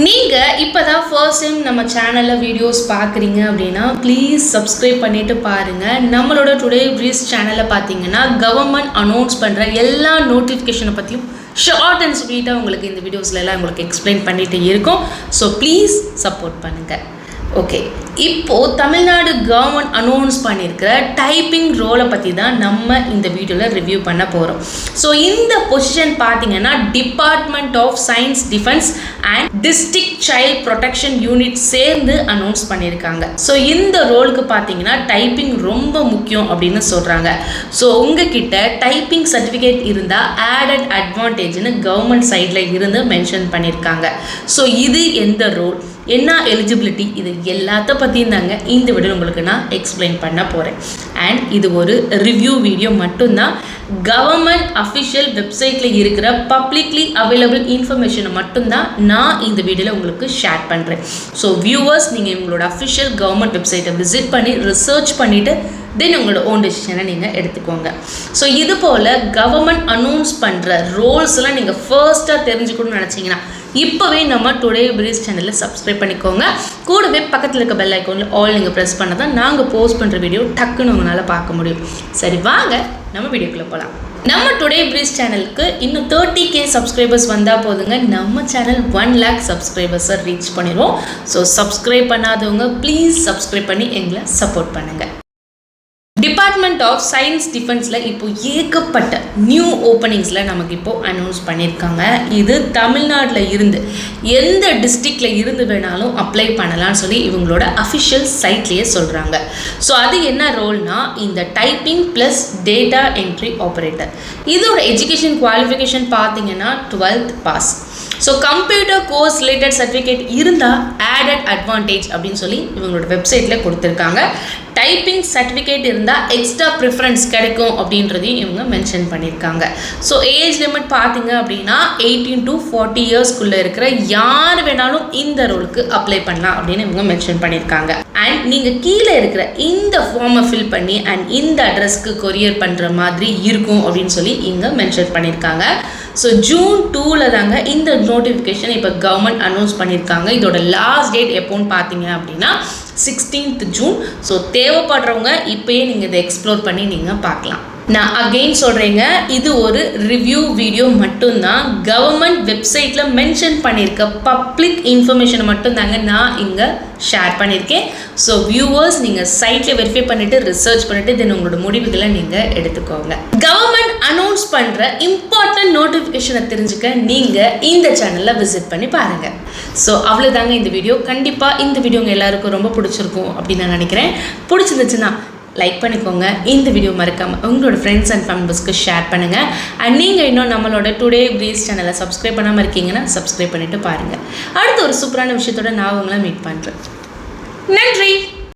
நீங்கள் இப்போ தான் ஃபர்ஸ்ட் டைம் நம்ம சேனலில் வீடியோஸ் பார்க்குறீங்க அப்படின்னா ப்ளீஸ் சப்ஸ்கிரைப் பண்ணிவிட்டு பாருங்கள். நம்மளோட டுடே ப்ரீஸ் சேனலில் பார்த்தீங்கன்னா கவர்மெண்ட் அனௌன்ஸ் பண்ணுற எல்லா நோட்டிஃபிகேஷனை பற்றியும் ஷார்ட் அண்ட் ஸ்வீட்டாக உங்களுக்கு இந்த வீடியோஸில் எல்லாம் உங்களுக்கு எக்ஸ்பிளைன் பண்ணிகிட்டு இருக்கோம். ஸோ ப்ளீஸ் சப்போர்ட் பண்ணுங்கள். ஓகே, இப்போது தமிழ்நாடு கவர்மெண்ட் அனௌன்ஸ் பண்ணியிருக்கிற டைப்பிங் ரோலை பற்றி தான் நம்ம இந்த வீடியோவில் ரிவ்யூ பண்ண போகிறோம். ஸோ இந்த பொசிஷன் பார்த்தீங்கன்னா department of science defence and district child protection unit சேர்ந்து அனௌன்ஸ் பண்ணியிருக்காங்க. ஸோ இந்த ரோலுக்கு பார்த்தீங்கன்னா டைப்பிங் ரொம்ப முக்கியம் அப்படின்னு சொல்கிறாங்க. ஸோ உங்ககிட்ட டைப்பிங் சர்டிஃபிகேட் இருந்தால் ஆடட் அட்வான்டேஜ்னு கவர்மெண்ட் சைடில் இருந்து மென்ஷன் பண்ணியிருக்காங்க. ஸோ இது எந்த ரோல், என்ன எலிஜிபிலிட்டி, இது எல்லாத்த பற்றியும் தாங்க இந்த வீடியோ உங்களுக்கு நான் எக்ஸ்பிளைன் பண்ண போகிறேன். அண்ட் இது ஒரு ரிவ்யூ வீடியோ மட்டும்தான். கவர்மெண்ட் அஃபிஷியல் வெப்சைட்டில் இருக்கிற பப்ளிக்லி அவைலபிள் இன்ஃபர்மேஷனை மட்டும்தான் நான் இந்த வீடியோவில் உங்களுக்கு ஷேர் பண்ணுறேன். ஸோ வியூவர்ஸ், நீங்கள் உங்களோட அஃபிஷியல் கவர்மெண்ட் வெப்சைட்டை விசிட் பண்ணி ரிசர்ச் பண்ணிவிட்டு தென் உங்களோட ஓன் டெசிஷனை நீங்கள் எடுத்துக்கோங்க. ஸோ இது போல் கவர்மெண்ட் அனௌன்ஸ் பண்ணுற ரோல்ஸ்லாம் நீங்கள் ஃபர்ஸ்ட்டாக தெரிஞ்சுக்கணும்னு நினச்சிங்கன்னா இப்போவே நம்ம டுடே ப்ரீஸ் சேனலில் சப்ஸ்கிரைப் பண்ணிக்கோங்க. கூடவே பக்கத்தில் இருக்க பெல் ஐக்கானில் ஆல் நீங்கள் ப்ரெஸ் பண்ண தான் நாங்கள் போஸ்ட் பண்ணுற வீடியோ டக்குன்னு உங்களால் பார்க்க முடியும். சரி, வாங்க நம்ம வீடியோக்குள்ளே போகலாம். நம்ம டுடே ப்ரீஸ் சேனலுக்கு இன்னும் 30K சப்ஸ்கிரைபர்ஸ் வந்தால் போதுங்க நம்ம சேனல் 1 lakh சப்ஸ்கிரைபர்ஸை ரீச் பண்ணிடுவோம். ஸோ சப்ஸ்கிரைப் பண்ணாதவங்க ப்ளீஸ் சப்ஸ்கிரைப் பண்ணி எங்களை சப்போர்ட் பண்ணுங்கள். டிபார்ட்மெண்ட் ஆஃப் சயின்ஸ் டிஃபென்ஸில் இப்போ ஏகப்பட்ட நியூ ஓப்பனிங்ஸில் நமக்கு இப்போது அனௌன்ஸ் பண்ணியிருக்காங்க. இது தமிழ்நாட்டில் இருந்து எந்த டிஸ்ட்ரிக்டில் இருந்து வேணாலும் அப்ளை பண்ணலான்னு சொல்லி இவங்களோட அஃபிஷியல் சைட்லேயே சொல்கிறாங்க. ஸோ அது என்ன ரோல்னா, இந்த typing plus data entry operator. இதோட எஜுகேஷன் குவாலிஃபிகேஷன் பார்த்தீங்கன்னா 12th pass. So computer course related certificate இருந்தால் ஆடட் அட்வான்டேஜ் அப்படின்னு சொல்லி இவங்களோட வெப்சைட்டில் கொடுத்துருக்காங்க. டைப்பிங் சர்டிஃபிகேட் இருந்தால் எக்ஸ்ட்ரா ப்ரிஃபரன்ஸ் கிடைக்கும் அப்படின்றதையும் இவங்க மென்ஷன் பண்ணியிருக்காங்க. ஸோ ஏஜ் லிமிட் பார்த்தீங்க அப்படின்னா 18 to 40 இயர்ஸ்க்குள்ளே இருக்கிற யார் வேணாலும் இந்த ரோலுக்கு அப்ளை பண்ணலாம் அப்படின்னு இவங்க மென்ஷன் பண்ணியிருக்காங்க. அண்ட் நீங்கள் கீழே இருக்கிற இந்த ஃபார்மை ஃபில் பண்ணி அண்ட் இந்த அட்ரஸ்க்கு கொரியர் பண்ணுற மாதிரி இருக்கும் அப்படின்னு சொல்லி இங்கே மென்ஷன் பண்ணியிருக்காங்க. ஸோ June 2 தாங்க இந்த நோட்டிஃபிகேஷன் இப்போ கவர்மெண்ட் அனௌன்ஸ் பண்ணியிருக்காங்க. இதோட லாஸ்ட் டேட் எப்போன்னு பார்த்தீங்க அப்படின்னா 16th June. ஸோ தேவைப்படுறவங்க இப்போயே நீங்கள் இதை எக்ஸ்ப்ளோர் பண்ணி நீங்கள் பார்க்கலாம். நான் அகெயின் சொல்கிறேங்க, இது ஒரு ரிவ்யூ வீடியோ மட்டும்தான். கவர்மெண்ட் வெப்சைட்டில் மென்ஷன் பண்ணியிருக்க பப்ளிக் இன்ஃபர்மேஷனை மட்டும்தாங்க நான் இங்கே ஷேர் பண்ணியிருக்கேன். ஸோ வியூவர்ஸ், நீங்கள் சைட்டில் வெரிஃபை பண்ணிவிட்டு ரிசர்ச் பண்ணிவிட்டு தென் உங்களோட முடிவுகளை நீங்கள் எடுத்துக்கோங்க. கவர்மெண்ட் அனௌன்ஸ் பண்ணுற இம்பார்ட்டன்ட் நோட்டிஃபிகேஷனை தெரிஞ்சுக்க நீங்கள் இந்த சேனலில் விசிட் பண்ணி பாருங்கள். ஸோ அவ்வளோதாங்க இந்த வீடியோ. கண்டிப்பாக இந்த வீடியோ உங்கள் எல்லாருக்கும் ரொம்ப பிடிச்சிருக்கும் அப்படின்னு நான் நினைக்கிறேன். பிடிச்சிருந்துச்சுன்னா லைக் பண்ணிக்கோங்க. இந்த வீடியோ மறக்காமல் உங்களோட ஃப்ரெண்ட்ஸ் அண்ட் ஃபேமிலிஸ்க்கு ஷேர் பண்ணுங்கள். அண்ட் நீங்கள் இன்னும் நம்மளோட டுடே ப்ரீஸ் சேனலை சப்ஸ்கிரைப் பண்ணாமல் இருக்கீங்கன்னா சப்ஸ்கிரைப் பண்ணிவிட்டு பாருங்கள். அடுத்த ஒரு சூப்பரான விஷயத்தோட நான் உங்களை மீட் பண்ணுறேன். நன்றி.